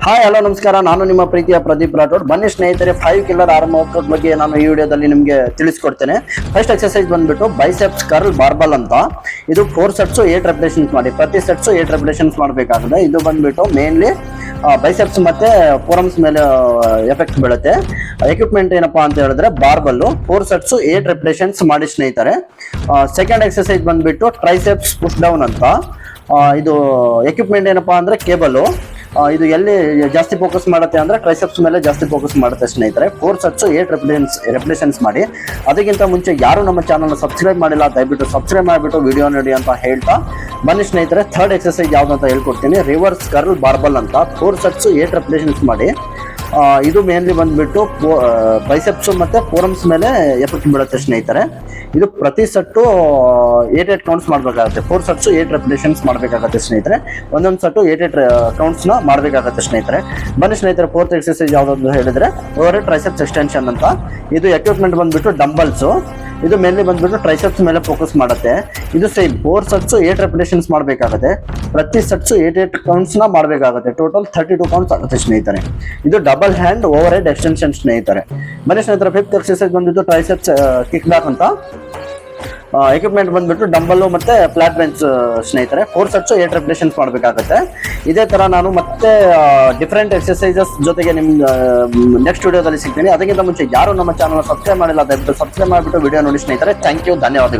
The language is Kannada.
ಹಾಯ್ ಹಲೋ ನಮಸ್ಕಾರ. ನಾನು ನಿಮ್ಮ ಪ್ರೀತಿಯ ಪ್ರದೀಪ್ ರಾಠೋಡ್. ಬನ್ನಿ ಸ್ನೇಹಿತರೆ, 5 ಕಿಲ್ಲರ್ ಆರ್ಮ್ ವರ್ಕೌಟ್ ಬಗ್ಗೆ ನಾನು ಈ ವಿಡಿಯೋದಲ್ಲಿ ನಿಮಗೆ ತಿಳಿಸ್ಕೊಡ್ತೇನೆ. ಫಸ್ಟ್ ಎಕ್ಸರ್ಸೈಸ್ ಬಂದ್ಬಿಟ್ಟು ಬೈಸೆಪ್ಸ್ ಕರ್ಲ್ ಬಾರ್ಬಲ್ ಅಂತ. ಇದು 4 ಸೆಟ್ಸ್ 8 ರೆಪಿಟೇಷನ್ಸ್ ಮಾಡಿ. ಪ್ರತಿ ಸೆಟ್ಸ್ 8 ರೆಪಿಟೇಷನ್ಸ್ ಮಾಡಬೇಕಾಗುತ್ತೆ. ಇದು ಬಂದ್ಬಿಟ್ಟು ಮೇನ್ಲಿ ಬೈಸೆಪ್ಸ್ ಮತ್ತೆ ಫೋರಮ್ಸ್ ಮೇಲೆ ಎಫೆಕ್ಟ್ ಬೀಳುತ್ತೆ. ಎಕ್ವಿಪ್ಮೆಂಟ್ ಏನಪ್ಪಾ ಅಂತ ಹೇಳಿದ್ರೆ ಬಾರ್ಬಲ್ 4 ಸೆಟ್ಸ್ 8 ರೆಪಿಟೇಷನ್ಸ್ ಮಾಡಿ ಸ್ನೇಹಿತರೆ. ಸೆಕೆಂಡ್ ಎಕ್ಸರ್ಸೈಸ್ ಬಂದ್ಬಿಟ್ಟು ಟ್ರೈಸೆಪ್ಸ್ ಪುಷ್ ಡೌನ್ ಅಂತ. ಇದು ಎಕ್ವಿಪ್ಮೆಂಟ್ ಏನಪ್ಪಾ ಅಂದ್ರೆ ಕೇಬಲ್. ಇದು ಎಲ್ಲಿ ಜಾಸ್ತಿ ಫೋಕಸ್ ಮಾಡುತ್ತೆ ಅಂದ್ರೆ ಟ್ರೈಸೆಪ್ಸ್ ಮೇಲೆ ಜಾಸ್ತಿ ಫೋಕಸ್ ಮಾಡುತ್ತೆ ಸ್ನೇಹಿತರೆ. 4 ಸೆಟ್ಸ್ 8 ರೆಪಿಟೇಷನ್ಸ್ ಮಾಡಿ. ಅದಕ್ಕಿಂತ ಮುಂಚೆ ಯಾರು ನಮ್ಮ ಚಾನಲ್ ಸಬ್ಸ್ಕ್ರೈಬ್ ಮಾಡಿಲ್ಲ, ದಯವಿಟ್ಟು ಸಬ್ಸ್ಕ್ರೈಬ್ ಮಾಡಿಬಿಟ್ಟು ವಿಡಿಯೋ ನೋಡಿ ಅಂತ ಹೇಳ್ತಾ ಬನ್ನಿ ಸ್ನೇಹಿತರೆ, ಥರ್ಡ್ ಎಕ್ಸರ್ಸೈಸ್ ಯಾವ್ದು ಅಂತ ಹೇಳ್ಕೊಡ್ತೀನಿ. ರಿವರ್ಸ್ ಕರ್ಲ್ ಬಾರ್ಬಲ್ ಅಂತ 4 ಸೆಟ್ಸ್ 8 ರೆಪಿಟೇಷನ್ಸ್ ಮಾಡಿ. ಇದು ಮೇನ್ಲಿ ಬಂದ್ಬಿಟ್ಟು ಬೈಸೆಪ್ಸ್ ಮತ್ತೆ ಫೋರಮ್ಸ್ ಮೇಲೆ ಎಫೆಕ್ಟ್ ಬೀಳುತ್ತೆ ಸ್ನೇಹಿತರೆ. ಇದು ಪ್ರತಿ ಸೆಟ್ಟು 8 ಕೌಂಟ್ಸ್ ಮಾಡಬೇಕಾಗುತ್ತೆ. 4 ಸೆಟ್ಸ್ 8 ರೆಪಿಟೇಷನ್ಸ್ ಮಾಡಬೇಕಾಗುತ್ತೆ ಸ್ನೇಹಿತರೆ. ಒಂದೊಂದು ಸೆಟ್ಟು 8 ಕೌಂಟ್ಸ್ನ ಮಾಡಬೇಕಾಗುತ್ತೆ ಸ್ನೇಹಿತರೆ. ಬನ್ನಿ ಸ್ನೇಹಿತರೆ, ಫೋರ್ತ್ ಎಕ್ಸರ್ಸೈಸ್ ಯಾವ್ದು ಹೇಳಿದ್ರೆ ಓವರ್ ಟ್ರೈಸೆಪ್ಸ್ ಎಕ್ಸ್ಟೆನ್ಷನ್ ಅಂತ. ಇದು ಎಕ್ವಿಪ್ಮೆಂಟ್ ಬಂದ್ಬಿಟ್ಟು ಡಂಬಲ್ಸ್. ಇದು ಮೇನ್ಲಿ ಬಂದ್ಬಿಟ್ಟು ಟ್ರೈಸೆಪ್ಸ್ ಮೇಲೆ ಫೋಕಸ್ ಮಾಡುತ್ತೆ. ಇದು ಸೇಮ್ 4 ಸೆಟ್ಸ್ 8 ರೆಪಿಟೇಷನ್ಸ್ ಮಾಡಬೇಕಾಗುತ್ತೆ. ಪ್ರತಿ ಸೆಟ್ಸ್ 8 ಕೌಂಟ್ಸ್ನ ಮಾಡಬೇಕಾಗುತ್ತೆ. ಟೋಟಲ್ 32 ಕೌಂಟ್ಸ್ ಆಗುತ್ತೆ ಸ್ನೇಹಿತರೆ. ಇದು double hand over head extension ಸ್ನೇಹಿತರೆ. ಬನ್ನಿ ಸ್ನೇಹಿತರೆ, ಫಿಫ್ತ್ ಎಕ್ಸರ್ಸೈಸ್ ಬಂದ್ಬಿಟ್ಟು ಟ್ರೈಸೆಪ್ಸ್ ಕಿಕ್ ಬ್ಯಾಕ್ ಅಂತ. ಎಕ್ವಿಪ್ಮೆಂಟ್ ಬಂದ್ಬಿಟ್ಟು ಡಂಬಲ್ ಮತ್ತೆ ಫ್ಲಾಟ್ ಬೆಂಚ್ ಸ್ನೇಹಿತರೆ. 4 ಸೆಟ್ಸ್ 8 ರೆಪಿಟೇಷನ್ಸ್ ಮಾಡಬೇಕಾಗುತ್ತೆ. ಇದೇ ತರ ನಾನು ಮತ್ತೆ ಡಿಫ್ರೆಂಟ್ ಎಕ್ಸರ್ಸೈಸಸ್ ಜೊತೆಗೆ ನಿಮ್ಗೆ ನೆಕ್ಸ್ಟ್ ವಿಡಿಯೋದಲ್ಲಿ ಸಿಗ್ತೀನಿ. ಅದಕ್ಕಿಂತ ಮುಂಚೆ ಯಾರು ನಮ್ಮ ಚಾನಲ್ ಸಬ್ಸ್ಕ್ರೈಬ್ ಮಾಡಿಲ್ಲ, ದಯವಿಟ್ಟು ಸಬ್ಸ್ಕ್ರೈಬ್ ಮಾಡಿಬಿಟ್ಟು ವಿಡಿಯೋ ನೋಡಿ ಸ್ನೇಹಿತರೆ. ಥ್ಯಾಂಕ್ ಯು, ಧನ್ಯವಾದಗಳು.